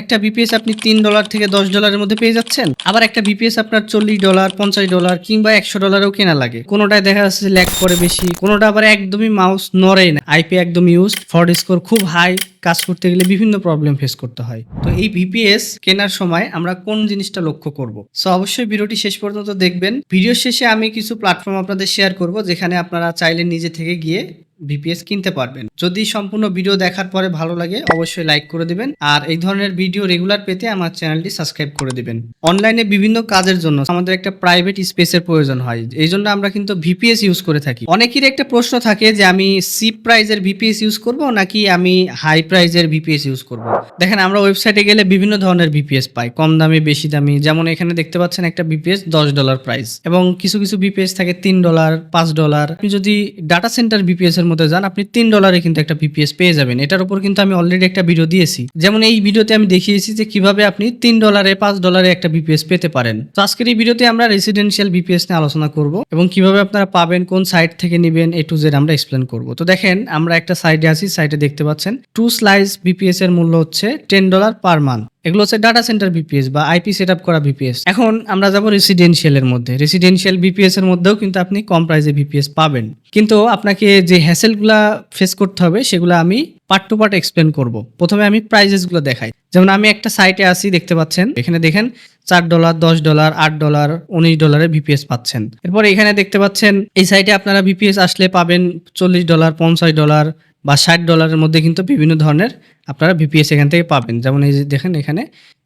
একটা বিপিএস আপনি $3 থেকে $10 মধ্যে পেয়ে যাচ্ছেন। আবার একটা বিপিএস আপনার $40, $50 কিংবা $100 কেনা লাগে। কোনোটায় দেখা যাচ্ছে যে ল্যাগ করে বেশি, কোনোটা আবার একদমই মাউস নড়েই না, আইপি একদম ইউজ, ফরওয়ার্ড স্কোর খুব হাই, কাজ করতে গেলে বিভিন্ন প্রবলেম ফেস করতে হয়। তো এই ভিপিএস কেনার সময় আমরা কোন জিনিসটা লক্ষ্য করব? সো অবশ্যই ভিডিওটি শেষ পর্যন্ত দেখবেন। ভিডিও শেষে আমি কিছু প্ল্যাটফর্ম আপনাদের শেয়ার করব, যেখানে আপনারা চাইলে নিজে থেকে গিয়ে ভিপিএস কিনতে পারবেন। যদি সম্পূর্ণ ভিডিও দেখার পরে ভালো লাগে অবশ্যই লাইক করে দিবেন, আর এই ধরনের ভিডিও রেগুলার পেতে আমার চ্যানেলটি সাবস্ক্রাইব করে দিবেন। অনলাইনে বিভিন্ন কাজের জন্য আমাদের একটা প্রাইভেট স্পেসের প্রয়োজন হয়, এই জন্য আমরা কিন্তু ভিপিএস ইউজ করে থাকি। অনেকেরই একটা প্রশ্ন থাকে যে আমি চিপ প্রাইজের ভিপিএস ইউজ করব নাকি আমি হাই প্রাইজের ভিপিএস ইউজ করব। দেখেন, আমরা ওয়েবসাইটে গেলে বিভিন্ন ধরনের ভিপিএস পাই, কম দামি বেশি দামি। যেমন এখানে দেখতে পাচ্ছেন একটা ভিপিএস $10 প্রাইস, এবং কিছু কিছু ভিপিএস থাকে $3, $5। আপনি যদি ডাটা সেন্টার ভিপিএস এর মধ্যে যান, আপনি $3 কিন্তু একটা ভিপিএস পেয়ে যাবেন। এটার উপর কিন্তু আমি অলরেডি একটা ভিডিও দিয়েছি। যেমন এই ভিডিওতে আমি দেখিয়েছি যে কিভাবে আপনি $3, $5 একটা ভিপিএস পেতে পারেন। তো আজকের এই ভিডিওতে আমরা রেসিডেন্সিয়াল ভিপিএস নিয়ে আলোচনা করব, এবং কিভাবে আপনারা পাবেন, কোন সাইট থেকে নেবেন, এ টু জেড আমরা এক্সপ্লেন করব। তো দেখেন, আমরা একটা সাইটে আছি, সাইটে দেখতে পাচ্ছেন 2 স্লাইস ভিপিএস এর মূল্য হচ্ছে $10 পার মান্থ। এগুলো হচ্ছে ডাটা সেন্টার ভিপিএস বা আইপি সেট আপ করা ভিপিএস। এখন আমরা যাব রেসিডেন্সিয়াল এর মধ্যে। রেসিডেন্সিয়াল ভিপিএস এর মধ্যেও কিন্তু আপনি কম প্রাইসে ভিপিএস পাবেন, কিন্তু আপনাকে যে হ্যাসেলগুলা ফেস করতে হবে সেগুলো আমি পার্ট টু পার্ট এক্সপ্লেন করব। প্রথমে আমি প্রাইজেস গুলো দেখাই। যেমন আমি একটা সাইটে আসি, দেখতে পাচ্ছেন এখানে দেখেন $4, $10, $8, $19 ভিপিএস পাচ্ছেন। এরপর এখানে দেখতে পাচ্ছেন এই সাইটে আপনারা ভিপিএস আসলে পাবেন $40, $50 বা $60 মধ্যে কিন্তু বিভিন্ন ধরনের আপনারা ভিপিএস এখান থেকে পাবেন। যেমন এই যে দেখেন এখানে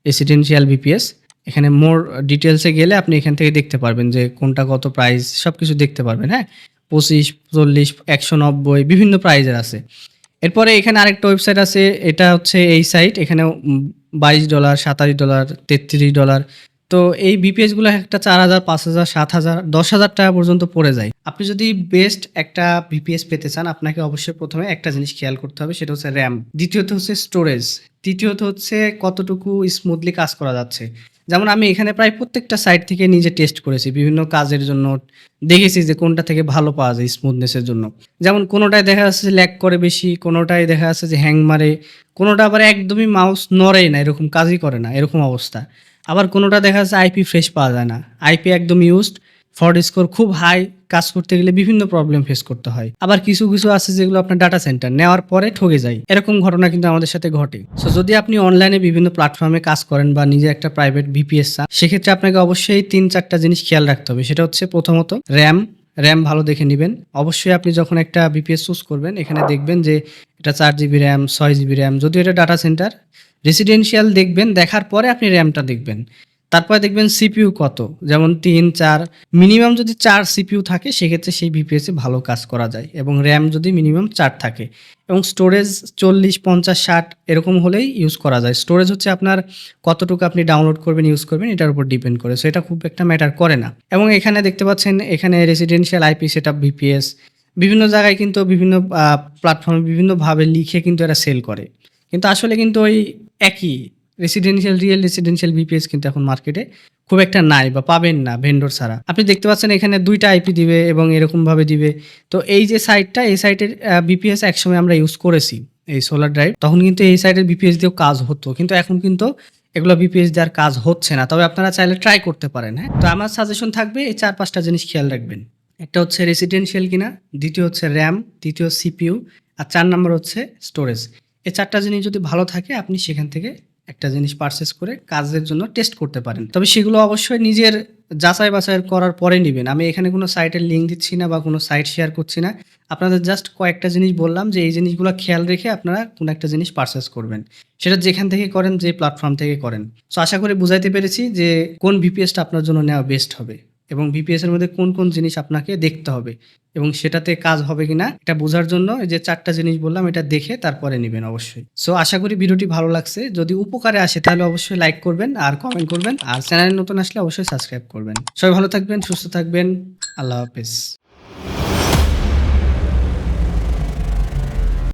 রেসিডেন্সিয়াল ভিপিএস, এখানে মোর ডিটেলসে গেলে আপনি এখান থেকে দেখতে পারবেন যে কোনটা কত প্রাইস, সবকিছু দেখতে পারবেন। হ্যাঁ, 25, 40, 190 বিভিন্ন প্রাইজের আছে। এরপরে এখানে আরেকটা ওয়েবসাইট আছে, এটা হচ্ছে এই সাইট। এখানে $22, $27, $33। তো এই ভিপিএস গুলো একটা 4,000, 5,000, 7,000, 10,000 টাকা পর্যন্ত পড়ে যায়। আপনি যদি বেস্ট একটা ভিপিএস পেতে চান, আপনাকে অবশ্যই প্রথমে একটা জিনিস খেয়াল করতে হবে, সেটা হচ্ছে র্যাম, দ্বিতীয়ত হচ্ছে স্টোরেজ, তৃতীয়ত হচ্ছে কতটুকু স্মুথলি কাজ করা যাচ্ছে। যেমন আমি এখানে প্রায় প্রত্যেকটা সাইট থেকে নিজে টেস্ট করেছি, বিভিন্ন কাজের জন্য দেখেছি যে কোনটা থেকে ভালো পাওয়া যায় স্মুথনেসের জন্য। যেমন কোনোটায় দেখা যাচ্ছে ল্যাগ করে বেশি, কোনোটায় দেখা যাচ্ছে যে হ্যাং মারে, কোনোটা আবার একদমই মাউস নড়েই না, এরকম কাজই করে না, এরকম অবস্থা। আবার কোনোটা দেখা যাচ্ছে আইপি ফ্রেশ পাওয়া যায় না, আইপি একদম ইউজড, ফরওয়ার্ড স্কোর খুব হাই, কাজ করতে গেলে বিভিন্ন প্রবলেম ফেস করতে হয়। আবার কিছু কিছু আছে যেগুলো আপনার ডাটা সেন্টার নেওয়ার পরে ঠকে যায়, এরকম ঘটনা কিন্তু আমাদের সাথে ঘটে। সো যদি আপনি অনলাইনে বিভিন্ন প্ল্যাটফর্মে কাজ করেন বা নিজে একটা প্রাইভেট ভিপিএস চান, সেক্ষেত্রে আপনাকে অবশ্যই 3-4টা জিনিস খেয়াল রাখতে হবে। সেটা হচ্ছে প্রথমত র্যাম ভালো দেখে নেবেন। অবশ্যই আপনি যখন একটা ভিপিএস চুজ করবেন, এখানে দেখবেন যে এটা 4GB র্যাম, 6GB র্যাম, যদিও এটা ডাটা সেন্টার। রেসিডেন্সিয়াল দেখবেন, দেখার পরে আপনি র্যামটা দেখবেন। তারপরে দেখবেন সিপিইউ কত, যেমন 3-4, মিনিমাম যদি 4 সিপিইউ থাকে সেক্ষেত্রে সেই ভিপিএসে ভালো কাজ করা যায়, এবং র্যাম যদি মিনিমাম 4 থাকে, এবং স্টোরেজ 40, 50, 60 এরকম হলেই ইউজ করা যায়। স্টোরেজ হচ্ছে আপনার কতটুকু আপনি ডাউনলোড করবেন, ইউজ করবেন, এটার উপর ডিপেন্ড করে। সো এটা খুব একটা ম্যাটার করে না। এবং এখানে দেখতে পাচ্ছেন এখানে রেসিডেন্সিয়াল আইপি সেটআপ ভিপিএস বিভিন্ন জায়গায় কিন্তু বিভিন্ন প্ল্যাটফর্মে বিভিন্নভাবে লিখে কিন্তু এরা সেল করে, কিন্তু আসলে কিন্তু ওই একই রিয়েল রেসিডেন্সিয়াল ভিপিএস কিন্তু এখন মার্কেটে খুব একটা নাই বা পাবেন না ভেন্ডর ছাড়া। আপনি দেখতে পাচ্ছেন এখানে 2টা আইপি দিবে এবং এরকম ভাবে দিবে। তো এই যে সাইটটা, এই সাইটের ভিপিএস একসময় আমরা ইউজ করেছি, এই সোলার ড্রাইভ, তখন কিন্তু এই সাইটের ভিপিএস দিয়েও কাজ হতো, কিন্তু এখন কিন্তু এগুলো ভিপিএস দেওয়ার কাজ হচ্ছে না। তবে আপনারা চাইলে ট্রাই করতে পারেন। হ্যাঁ, তো আমার সাজেশন থাকবে এই 4-5টা জিনিস খেয়াল রাখবেন। একটা হচ্ছে রেসিডেন্সিয়াল কিনা, দ্বিতীয় হচ্ছে র্যাম, তৃতীয় সিপিইউ, আর 4 নম্বর হচ্ছে স্টোরেজ। এই 4টা জিনিস যদি ভালো থাকে, আপনি সেখান থেকে একটা জিনিস পারচেস করে কাজের জন্য টেস্ট করতে পারেন। তবে সেগুলো অবশ্যই নিজের যাচাই বাছাই করার পরে নেবেন। আমি এখানে কোনো সাইটের লিঙ্ক দিচ্ছি না বা কোনো সাইট শেয়ার করছি না। আপনাদের জাস্ট কয়েকটা জিনিস বললাম যে এই জিনিসগুলো খেয়াল রেখে আপনারা কোনো একটা জিনিস পারচেস করবেন, সেটা যেখান থেকে করেন, যে প্ল্যাটফর্ম থেকে করেন। সো আশা করি বুঝাইতে পেরেছি যে কোন ভিপিএসটা আপনার জন্য নেওয়া বেস্ট হবে, এবং ভিপিএস এর মধ্যে কোন কোন জিনিস আপনাকে দেখতে হবে, এবং সেটাতে কাজ হবে কিনা এটা বোঝার জন্য এই যে 4টা জিনিস বললাম, এটা দেখে তারপরে নেবেন অবশ্যই। সো আশা করি ভিডিওটি ভালো লাগছে। যদি উপকারে আসে তাহলে অবশ্যই লাইক করবেন আর কমেন্ট করবেন, আর চ্যানেলে নতুন আসলে অবশ্যই সাবস্ক্রাইব করবেন। সবাই ভালো থাকবেন, সুস্থ থাকবেন। আল্লাহ হাফেজ।